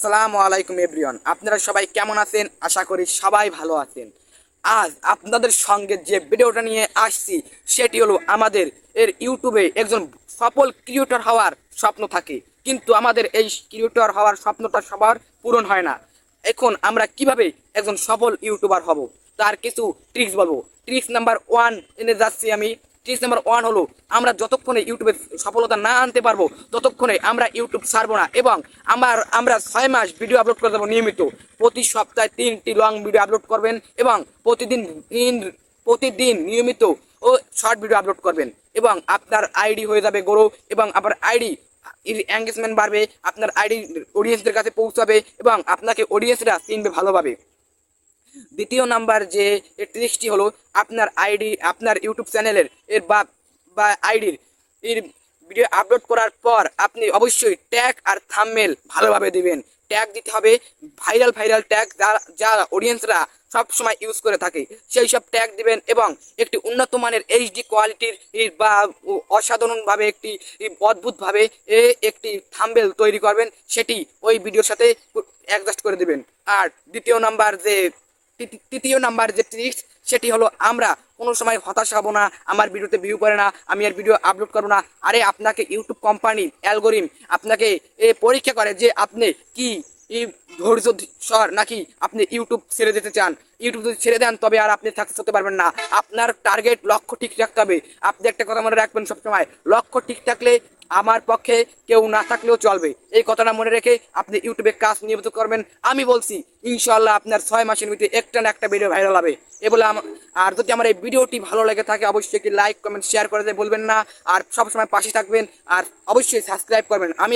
আসসালামু আলাইকুম এভরিওয়ান, আপনারা সবাই কেমন আছেন? আশা করি সবাই ভালো আছেন। আজ আপনাদের সঙ্গে যে ভিডিওটা নিয়ে আসছি সেটি হলো আমাদের ইউটিউবে একজন সফল ক্রিয়েটর হওয়ার স্বপ্ন থাকে, কিন্তু আমাদের এই ক্রিয়েটর হওয়ার স্বপ্নটা সবার পূরণ হয় না। এখন আমরা কিভাবে একজন সফল ইউটিউবার হব তার কিছু ট্রিক্স বলবো। ট্রিক্স নাম্বার 1 এনে যাচ্ছি আমি। ট্রিক্স নাম্বার 1 হলো, আমরা যতক্ষণে ইউটিউবে সফলতা না আনতে পারবো ততক্ষণে আমরা ইউটিউব ছাড়বো না, এবং আমরা 6 মাস ভিডিও আপলোড করে দেবো নিয়মিত। প্রতি সপ্তাহে 3টি লং ভিডিও আপলোড করবেন এবং প্রতিদিন নিয়মিত ও শর্ট ভিডিও আপলোড করবেন, এবং আপনার আইডি হয়ে যাবে গ্রো, এবং আপনার আইডি এঙ্গেজমেন্ট বাড়বে, আপনার আইডি অডিয়েন্সদের কাছে পৌঁছাবে এবং আপনাকে অডিয়েন্সরা চিনবে ভালোভাবে। দ্বিতীয় নাম্বার যে ট্রিক্সটি হলো, আপনার ইউটিউব চ্যানেলের বা আইডির ভিডিও আপলোড করার পর আপনি অবশ্যই ট্যাগ আর থাম্বনেল ভালোভাবে দিবেন। ট্যাগ দিতে হবে ভাইরাল ট্যাগ, যা অডিয়েন্সরা সব সময় ইউজ করে থাকে, সেই সব ট্যাগ দিবেন, এবং একটি উন্নত মানের এইচডি কোয়ালিটির বা অসাধারণভাবে একটি অদ্ভুতভাবে একটি থাম্বনেল তৈরি করবেন, সেটি ওই ভিডিওর সাথে অ্যাডজাস্ট করে দিবেন। আর তৃতীয় নাম্বার যে ট্রিক্স সেটি হলো, আমরা কোনো সময় হতাশ হব না। আমার ভিডিওতে ভিউ করে না, আমি আর ভিডিও আপলোড করবো না। আরে আপনাকে ইউটিউব কোম্পানি অ্যালগোরিদম আপনাকে পরীক্ষা করে যে আপনি কি ধৈর্য সর নাকি আপনি ইউটিউব ছেড়ে দিতে চান। ইউটিউব যদি ছেড়ে দেন তবে আর আপনি সাকসেস হতে পারবেন না। আপনার টার্গেট লক্ষ্য ঠিক রাখতে হবে। আপনি একটা কথা মনে রাখবেন সবসময়, লক্ষ্য ঠিক থাকলে আমার পক্ষে কেউ না থাকলেও চলবে। এই কথাটা মনে রেখে আপনি ইউটিউবে কাজ নিয়মিত করবেন। আমি বলছি ইনশাল্লাহ আপনার 6 মাসের ভিতরে একটা না একটা ভিডিও ভাইরাল হবে। এ বলে আর যদি আমার এই ভিডিওটি ভালো লেগে থাকে অবশ্যই একটি লাইক কমেন্ট শেয়ার করে বলবেন না, আর সবসময় পাশে থাকবেন, আর অবশ্যই সাবস্ক্রাইব করবেন। আমি